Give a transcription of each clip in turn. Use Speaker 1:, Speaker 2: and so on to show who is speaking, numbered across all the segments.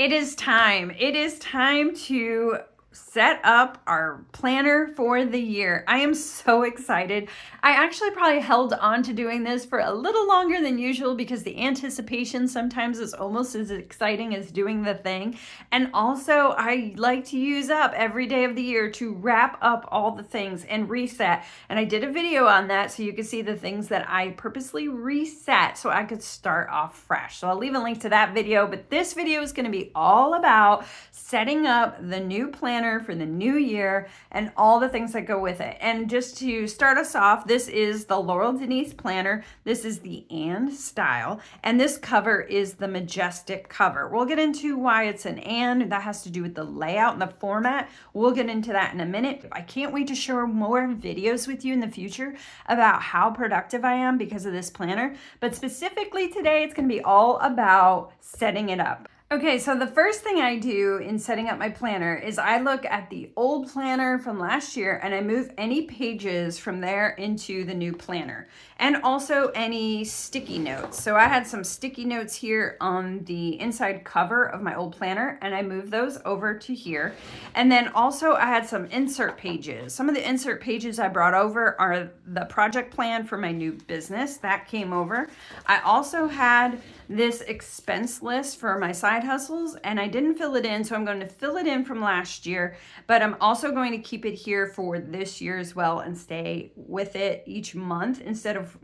Speaker 1: It is time. It is time to set up our planner for the year. I am so excited. I actually probably held on to doing this for a little longer than usual because the anticipation sometimes is almost as exciting as doing the thing. And also, I like to use up every day of the year to wrap up all the things and reset. And I did a video on that so you can see the things that I purposely reset so I could start off fresh. So I'll leave a link to that video, but this video is going to be all about setting up the new planner for the new year and all the things that go with it. And just to start us off, this is the Laurel Denise planner. This is the and style, and this cover is the majestic cover. We'll get into why it's an and. That has to do with the layout and the format. We'll get into that in a minute. I can't wait to share more videos with you in the future about how productive I am because of this planner. But specifically today, it's going to be all about setting it up. Okay, so the first thing I do in setting up my planner is I look at the old planner from last year and I move any pages from there into the new planner, and also any sticky notes. So I had some sticky notes here on the inside cover of my old planner and I moved those over to here. And then also I had some insert pages. Some of the insert pages I brought over are the project plan for my new business. That came over. I also had this expense list for my side hustles and I didn't fill it in, so I'm going to fill it in from last year, but I'm also going to keep it here for this year as well and stay with it each month instead of,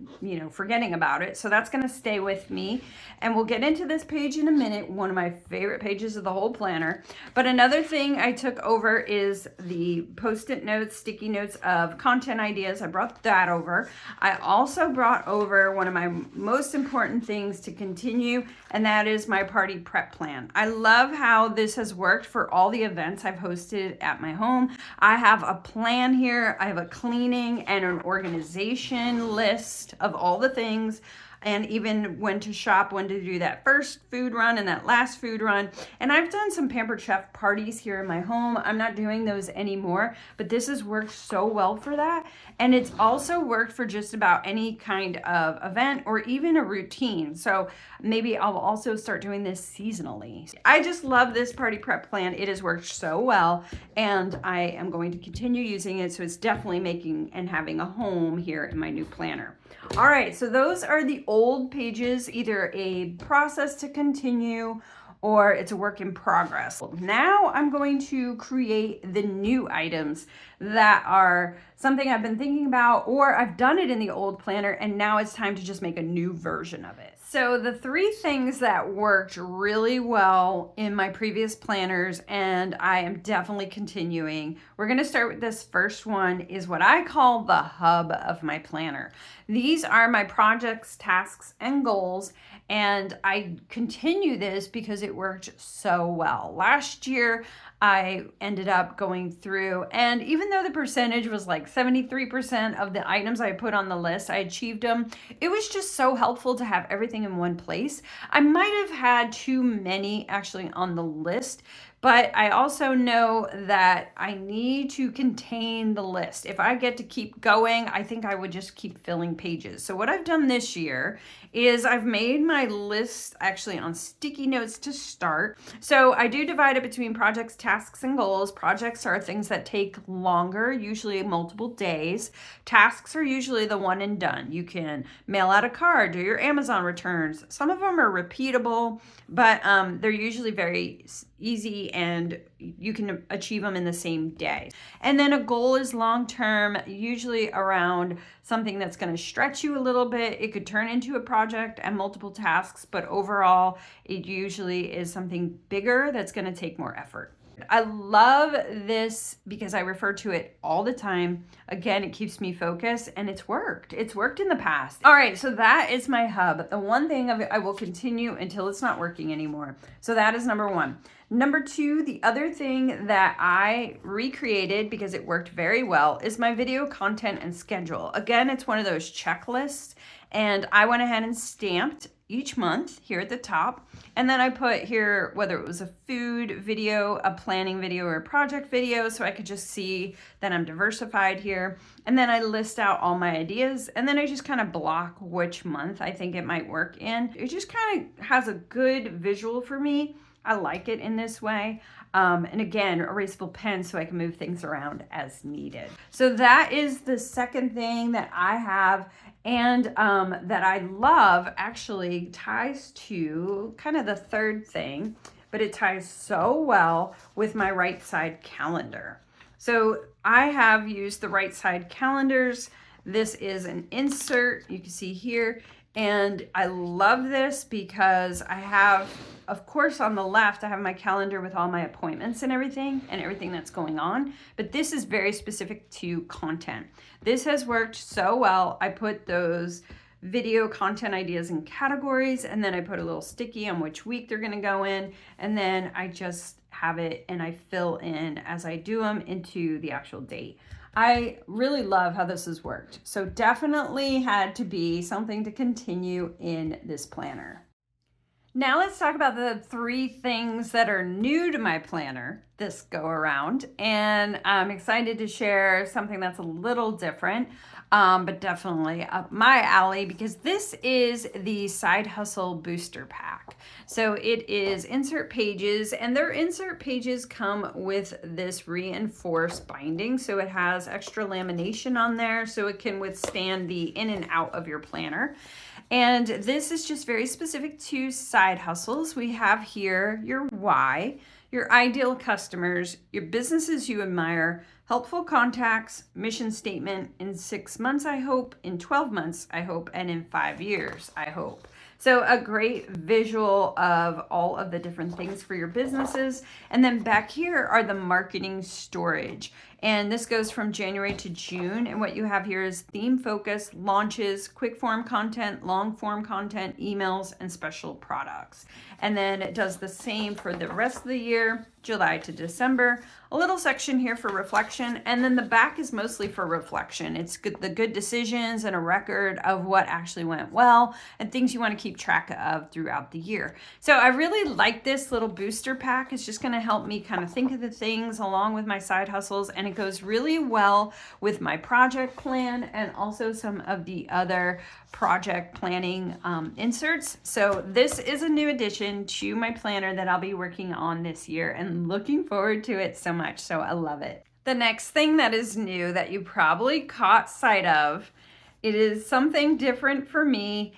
Speaker 1: forgetting about it. So that's going to stay with me, and we'll get into this page in a minute, one of my favorite pages of the whole planner. But another thing I took over is the post-it notes, sticky notes of content ideas. I brought that over. I also brought over one of my most important things to continue, and that is my party prep plan. I love how this has worked for all the events I've hosted at my home. I have a plan here. I have a cleaning and an organization list of all the things, and even when to shop, when to do that first food run and that last food run. And I've done some Pampered Chef parties here in my home. I'm not doing those anymore, but this has worked so well for that. And it's also worked for just about any kind of event or even a routine. So maybe I'll also start doing this seasonally. I just love this party prep plan. It has worked so well, and I am going to continue using it. So it's definitely making and having a home here in my new planner. All right, so those are the old pages, either a process to continue or it's a work in progress. Now I'm going to create the new items that are something I've been thinking about, or I've done it in the old planner and now it's time to just make a new version of it. So the three things that worked really well in my previous planners, and I am definitely continuing. We're going to start with this first one, is what I call the hub of my planner. These are my projects, tasks, and goals, and I continue this because it worked so well. Last year, I ended up going through, and even though the percentage was like 73% of the items I put on the list, I achieved them. It was just so helpful to have everything in one place. I might have had too many actually on the list, but I also know that I need to contain the list. If I get to keep going, I think I would just keep filling pages. So what I've done this year is I've made my list actually on sticky notes to start. So I do divide it between projects, tasks, and goals. Projects are things that take longer, usually multiple days. Tasks are usually the one and done. You can mail out a card, do your Amazon returns. Some of them are repeatable, but they're usually very easy and you can achieve them in the same day. And then a goal is long-term, usually around something that's going to stretch you a little bit. It could turn into a project and multiple tasks, but overall, it usually is something bigger that's going to take more effort. I love this because I refer to it all the time. Again, it keeps me focused and it's worked. It's worked in the past. All right, so that is my hub. The one thing of it I will continue until it's not working anymore. So that is number one. Number two, the other thing that I recreated because it worked very well is my video content and schedule. Again, it's one of those checklists, and I went ahead and stamped each month here at the top. And then I put here whether it was a food video, a planning video, or a project video, so I could just see that I'm diversified here. And then I list out all my ideas, and then I just kind of block which month I think it might work in. It just kind of has a good visual for me I like it in this way. And again, erasable pen so I can move things around as needed. So that is the second thing that I have, and that I love actually ties to kind of the third thing, but it ties so well with my right side calendar. So I have used the right side calendars. This is an insert you can see here. And I love this because I have, of course, on the left, I have my calendar with all my appointments and everything that's going on. But this is very specific to content. This has worked so well. I put those video content ideas in categories, and then I put a little sticky on which week they're going to go in. And then I just have it and I fill in as I do them into the actual date. I really love how this has worked. So definitely had to be something to continue in this planner. Now let's talk about the 3 things that are new to my planner this go around. And I'm excited to share something that's a little different, but definitely up my alley, because this is the Side Hustle Booster Pack. So it is insert pages, and their insert pages come with this reinforced binding. So it has extra lamination on there so it can withstand the in and out of your planner. And this is just very specific to side hustles. We have here your why, your ideal customers, your businesses you admire, helpful contacts, mission statement in 6 months, I hope, in 12 months, I hope, and in 5 years, I hope. So a great visual of all of the different things for your businesses. And then back here are the marketing storage. And this goes from January to June. And what you have here is theme focus, launches, quick form content, long form content, emails, and special products. And then it does the same for the rest of the year, July to December. A little section here for reflection, and then the back is mostly for reflection. It's the good decisions and a record of what actually went well and things you want to keep track of throughout the year. So I really like this little booster pack. It's just going to help me kind of think of the things along with my side hustles, and it goes really well with my project plan and also some of the other project planning inserts. So this is a new addition to my planner that I'll be working on this year, and looking forward to it so much. So I love it. The next thing that is new that you probably caught sight of, it is something different for me.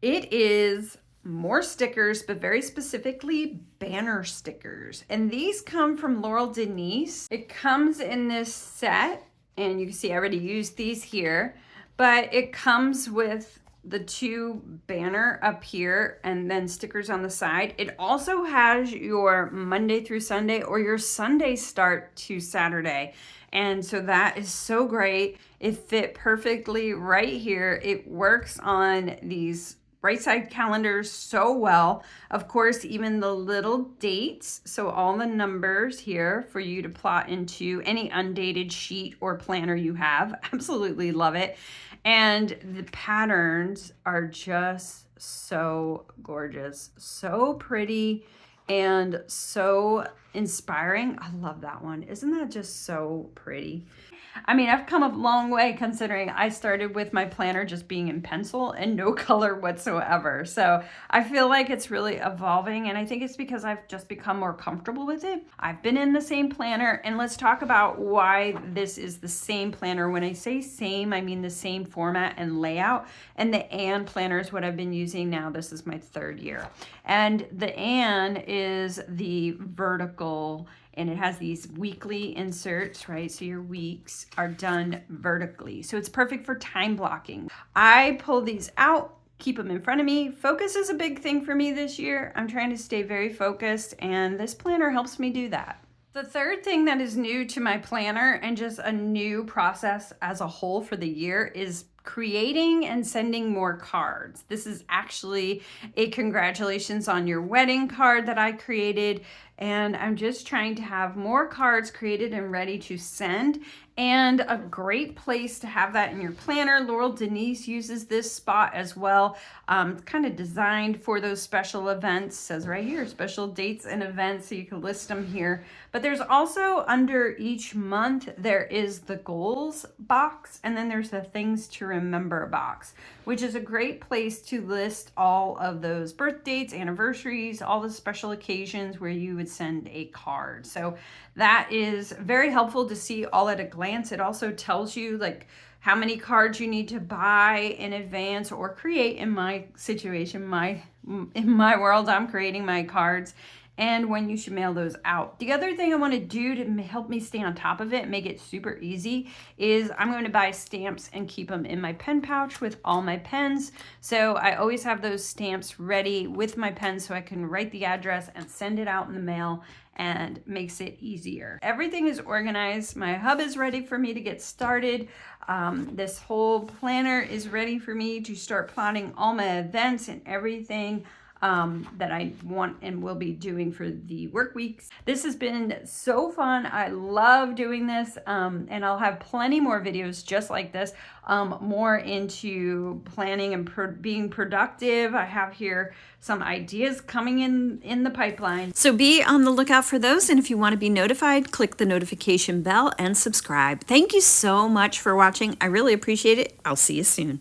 Speaker 1: It is more stickers, but very specifically banner stickers. And these come from Laurel Denise. It comes in this set, and you can see I already used these here, but it comes with the 2 banner up here and then stickers on the side. It also has your Monday through Sunday or your Sunday start to Saturday. And so that is so great. It fit perfectly right here. It works on these right side calendars so well. Of course, even the little dates, so all the numbers here for you to plot into any undated sheet or planner you have. Absolutely love it. And the patterns are just so gorgeous, so pretty, and so inspiring. I love that one. Isn't that just so pretty? I mean, I've come a long way considering I started with my planner just being in pencil and no color whatsoever. So I feel like it's really evolving, and I think it's because I've just become more comfortable with it. I've been in the same planner, and let's talk about why this is the same planner. When I say same, I mean the same format and layout. And the Ann planner is what I've been using now. This is my 3rd year. And the Ann is the vertical, and it has these weekly inserts, right? So your weeks are done vertically. So it's perfect for time blocking. I pull these out, keep them in front of me. Focus is a big thing for me this year. I'm trying to stay very focused, and this planner helps me do that. The third thing that is new to my planner, and just a new process as a whole for the year, is creating and sending more cards. This is actually a congratulations on your wedding card that I created, and I'm just trying to have more cards created and ready to send. and a great place to have that in your planner. Laurel Denise uses this spot as well. It's kind of designed for those special events. It says right here, special dates and events, so you can list them here. But there's also under each month, there is the goals box, and then there's the things to remember box, which is a great place to list all of those birth dates, anniversaries, all the special occasions where you would send a card. So that is very helpful to see all at a glance. It also tells you like how many cards you need to buy in advance or create. In my situation, in my world, I'm creating my cards, and when you should mail those out. The other thing I want to do to help me stay on top of it, make it super easy, is I'm going to buy stamps and keep them in my pen pouch with all my pens. So I always have those stamps ready with my pen so I can write the address and send it out in the mail, and makes it easier. Everything is organized. My hub is ready for me to get started. This whole planner is ready for me to start plotting all my events and everything that I want and will be doing for the work weeks. This has been so fun. I love doing this, and I'll have plenty more videos just like this, more into planning and being productive. I have here some ideas coming in the pipeline. So be on the lookout for those, and if you want to be notified, click the notification bell and subscribe. Thank you so much for watching. I really appreciate it. I'll see you soon.